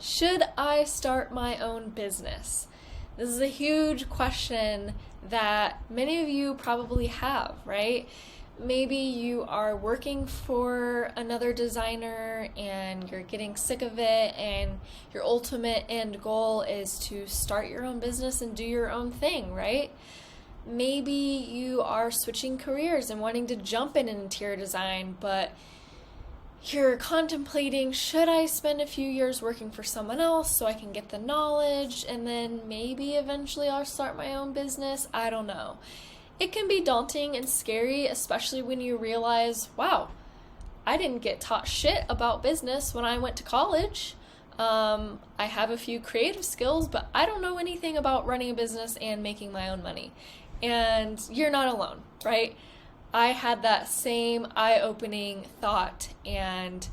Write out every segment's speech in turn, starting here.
Should I start my own business? This is a huge question that many of you probably have, right? Maybe you are working for another designer and you're getting sick of it, and your ultimate end goal is to start your own business and do your own thing, right? Maybe you are switching careers and wanting to jump in interior design, but you're contemplating, should I spend a few years working for someone else so I can get the knowledge and then maybe eventually I'll start my own business? I don't know. It can be daunting and scary, especially when you realize, wow, I didn't get taught shit about business when I went to college. I have a few creative skills, but I don't know anything about running a business and making my own money. And you're not alone, right? I had that same eye-opening thought, and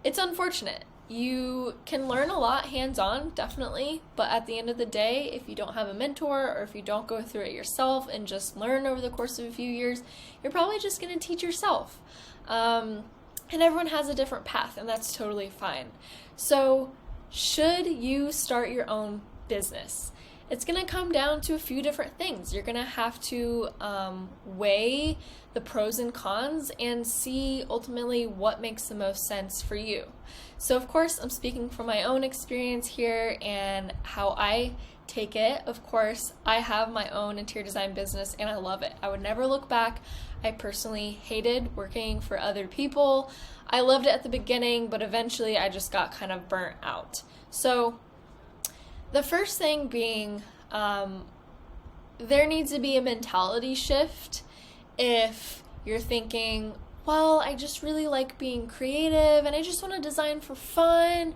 it's unfortunate. You can learn a lot hands-on, definitely, but at the end of the day, if you don't have a mentor or if you don't go through it yourself and just learn over the course of a few years, you're probably just going to teach yourself. And everyone has a different path, and that's totally fine. So, should you start your own business? It's going to come down to a few different things. You're going to have to weigh the pros and cons and see ultimately what makes the most sense for you. So of course, I'm speaking from my own experience here and how I take it. Of course, I have my own interior design business and I love it. I would never look back. I personally hated working for other people. I loved it at the beginning, but eventually I just got kind of burnt out. So the first thing being, there needs to be a mentality shift. If you're thinking, well, I just really like being creative and I just want to design for fun.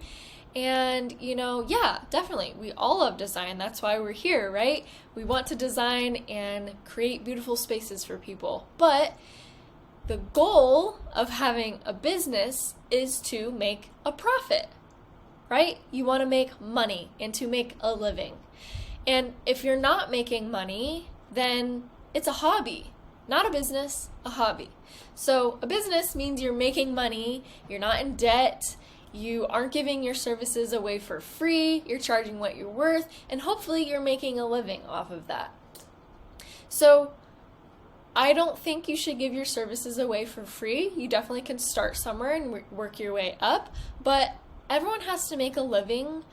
And, yeah, definitely. We all love design. That's why we're here, right? We want to design and create beautiful spaces for people. But the goal of having a business is to make a profit, right? You want to make money and to make a living. And if you're not making money, then it's a hobby, not a business, a hobby. So a business means you're making money, you're not in debt, you aren't giving your services away for free, you're charging what you're worth, and hopefully you're making a living off of that. So I don't think you should give your services away for free. You definitely can start somewhere and work your way up, but everyone has to make a living.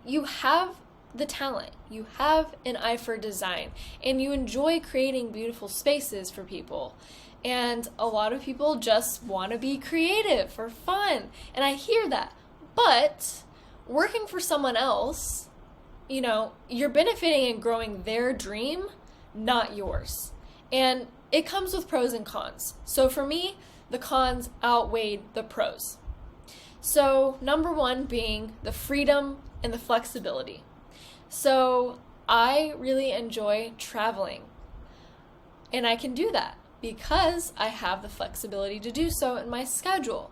You have the talent, you have an eye for design, and you enjoy creating beautiful spaces for people. And a lot of people just want to be creative for fun, and I hear that. But working for someone else, you're benefiting and growing their dream, not yours. And it comes with pros and cons. So for me, the cons outweighed the pros. So number one being the freedom and the flexibility. So I really enjoy traveling, and I can do that because I have the flexibility to do so in my schedule.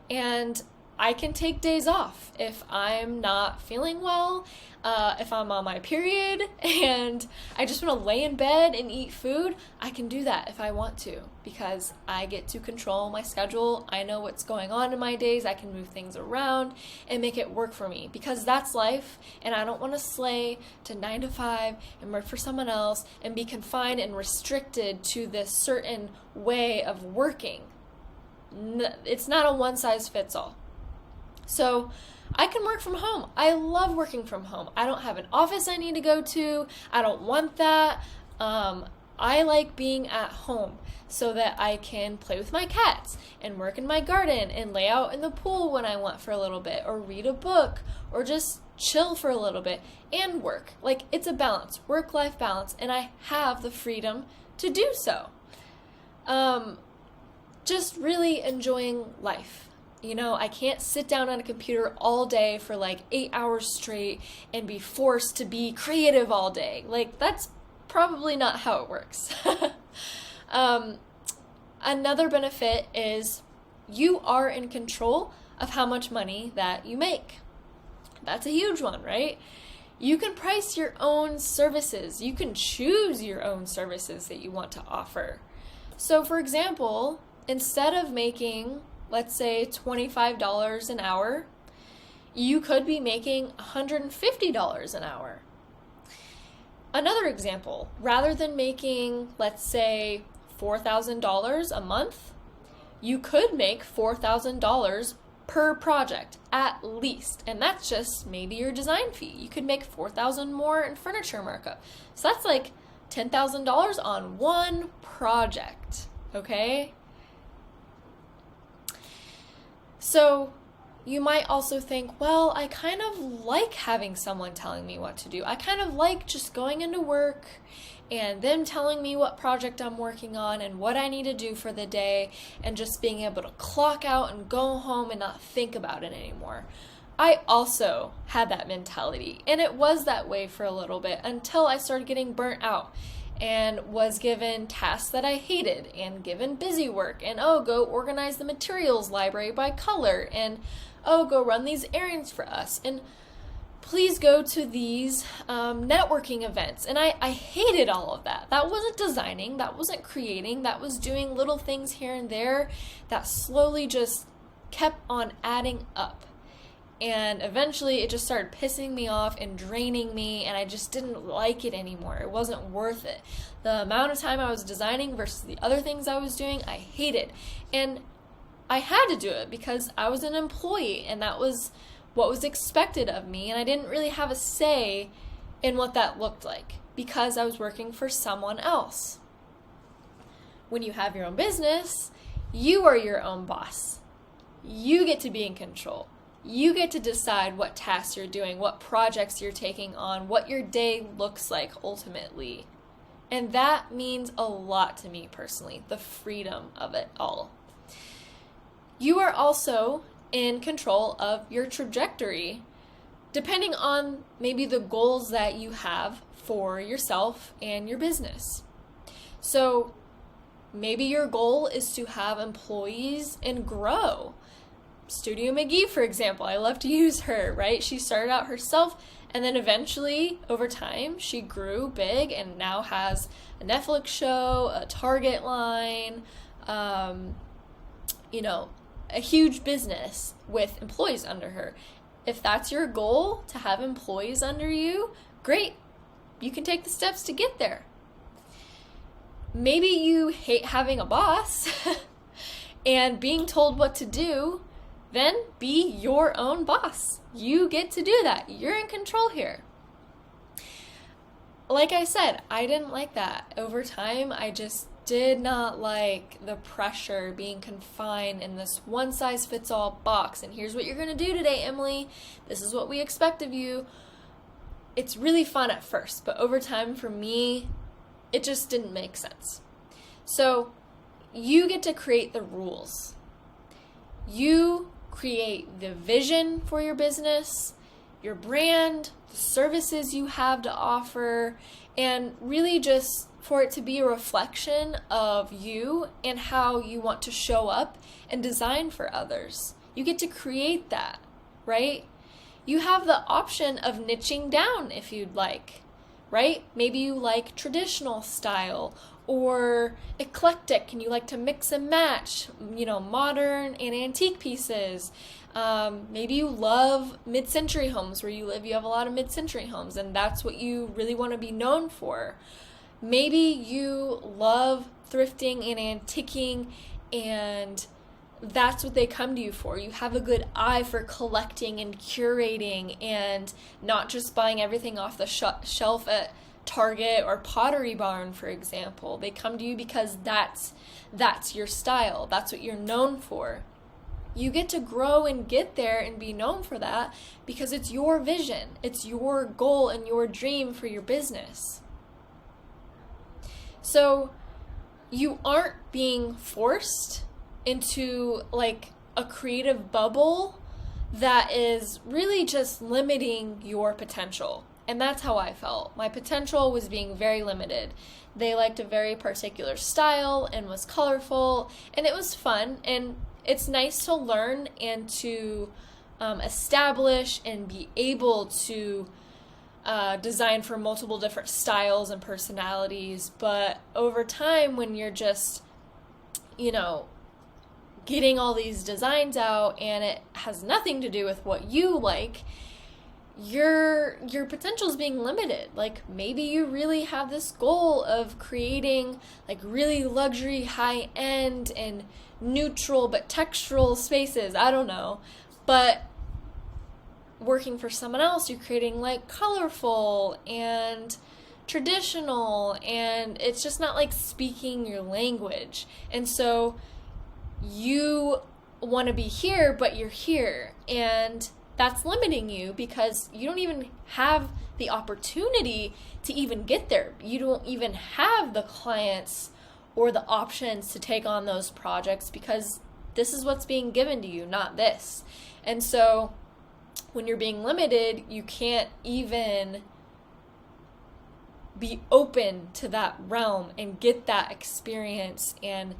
And I can take days off if I'm not feeling well, if I'm on my period and I just want to lay in bed and eat food. I can do that if I want to because I get to control my schedule. I know what's going on in my days. I can move things around and make it work for me because that's life, and I don't want to slay to 9 to 5 and work for someone else and be confined and restricted to this certain way of working. It's not a one-size-fits-all. So I can work from home. I love working from home. I don't have an office I need to go to. I don't want that. I like being at home so that I can play with my cats and work in my garden and lay out in the pool when I want for a little bit, or read a book, or just chill for a little bit and work. Like, it's a balance, work-life balance, and I have the freedom to do so. Just really enjoying life. I can't sit down on a computer all day for like 8 hours straight and be forced to be creative all day. Like, that's probably not how it works. Another benefit is you are in control of how much money that you make. That's a huge one, right? You can price your own services. You can choose your own services that you want to offer. So for example, instead of making let's say $25 an hour, you could be making $150 an hour. Another example, rather than making, let's say, $4,000 a month, you could make $4,000 per project at least, and that's just maybe your design fee. You could make $4,000 more in furniture markup. So that's like $10,000 on one project, okay? So you might also think, well, I kind of like having someone telling me what to do. I kind of like just going into work and them telling me what project I'm working on and what I need to do for the day, and just being able to clock out and go home and not think about it anymore. I also had that mentality, and it was that way for a little bit until I started getting burnt out and was given tasks that I hated and given busy work, and go organize the materials library by color, and go run these errands for us, and please go to these networking events. And I hated all of that. That wasn't designing, that wasn't creating, that was doing little things here and there that slowly just kept on adding up. And eventually it just started pissing me off and draining me, and I just didn't like it anymore. It wasn't worth it. The amount of time I was designing versus the other things I was doing, I hated. And I had to do it because I was an employee, and that was what was expected of me, and I didn't really have a say in what that looked like because I was working for someone else. When you have your own business, you are your own boss. You get to be in control. You get to decide what tasks you're doing, what projects you're taking on, what your day looks like ultimately. And that means a lot to me personally, the freedom of it all. You are also in control of your trajectory, depending on maybe the goals that you have for yourself and your business. So maybe your goal is to have employees and grow. Studio McGee, for example, I love to use her, right? She started out herself, and then eventually, over time, she grew big and now has a Netflix show, a Target line, a huge business with employees under her. If that's your goal, to have employees under you, great. You can take the steps to get there. Maybe you hate having a boss and being told what to do, then be your own boss. You get to do that. You're in control here. Like I said, I didn't like that. Over time, I just did not like the pressure, being confined in this one-size-fits-all box. And here's what you're going to do today, Emily. This is what we expect of you. It's really fun at first, but over time, for me, it just didn't make sense. So you get to create the rules. You create the vision for your business, your brand, the services you have to offer, and really just for it to be a reflection of you and how you want to show up and design for others. You get to create that, right? You have the option of niching down if you'd like, right? Maybe you like traditional style or eclectic and you like to mix and match, modern and antique pieces. Maybe you love mid-century homes where you live. You have a lot of mid-century homes and that's what you really want to be known for. Maybe you love thrifting and antiquing and that's what they come to you for. You have a good eye for collecting and curating and not just buying everything off the shelf at Target or Pottery Barn, for example. They come to you because that's your style. That's what you're known for. You get to grow and get there and be known for that because it's your vision. It's your goal and your dream for your business. So you aren't being forced into like a creative bubble that is really just limiting your potential. And that's how I felt. My potential was being very limited. They liked a very particular style and was colorful, and it was fun. And it's nice to learn and to establish and be able to design for multiple different styles and personalities. But over time, when you're just, getting all these designs out and it has nothing to do with what you like, your potential is being limited. Like maybe you really have this goal of creating like really luxury, high end and neutral but textural spaces. I don't know. But working for someone else, you're creating like colorful and traditional, and it's just not like speaking your language. And so you want to be here, but you're here, and that's limiting you because you don't even have the opportunity to even get there. You don't even have the clients or the options to take on those projects because this is what's being given to you, not this. And so when you're being limited, you can't even be open to that realm and get that experience and,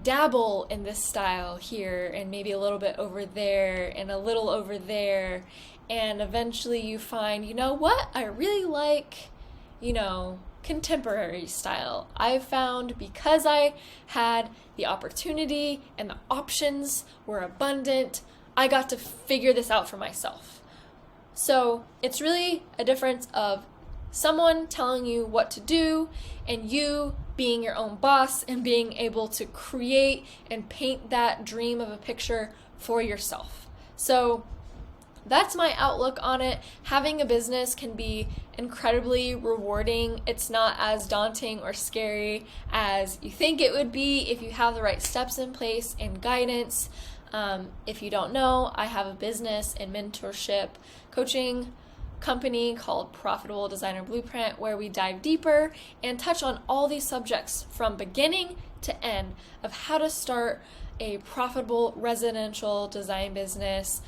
dabble in this style here and maybe a little bit over there and a little over there. And eventually you find, you know what? I really like, contemporary style. I've found because I had the opportunity and the options were abundant, I got to figure this out for myself. So it's really a difference of someone telling you what to do and you being your own boss and being able to create and paint that dream of a picture for yourself. So that's my outlook on it. Having a business can be incredibly rewarding. It's not as daunting or scary as you think it would be if you have the right steps in place and guidance. If you don't know, I have a business and mentorship coaching company called Profitable Designer Blueprint, where we dive deeper and touch on all these subjects from beginning to end of how to start a profitable residential design business,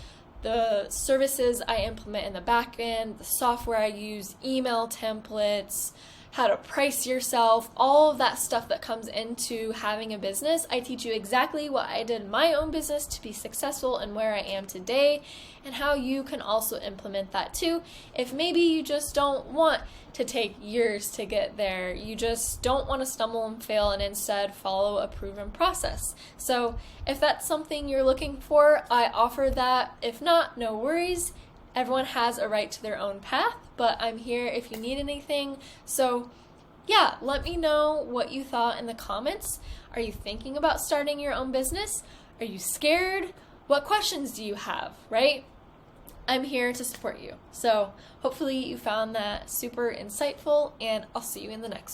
the services I implement in the back end, the software I use, email templates, how to price yourself, all of that stuff that comes into having a business. I teach you exactly what I did in my own business to be successful and where I am today, and how you can also implement that too. If maybe you just don't want to take years to get there, you just don't want to stumble and fail and instead follow a proven process. So if that's something you're looking for, I offer that. If not, no worries. Everyone has a right to their own path, but I'm here if you need anything. So yeah, let me know what you thought in the comments. Are you thinking about starting your own business? Are you scared? What questions do you have, right? I'm here to support you. So hopefully you found that super insightful, and I'll see you in the next one.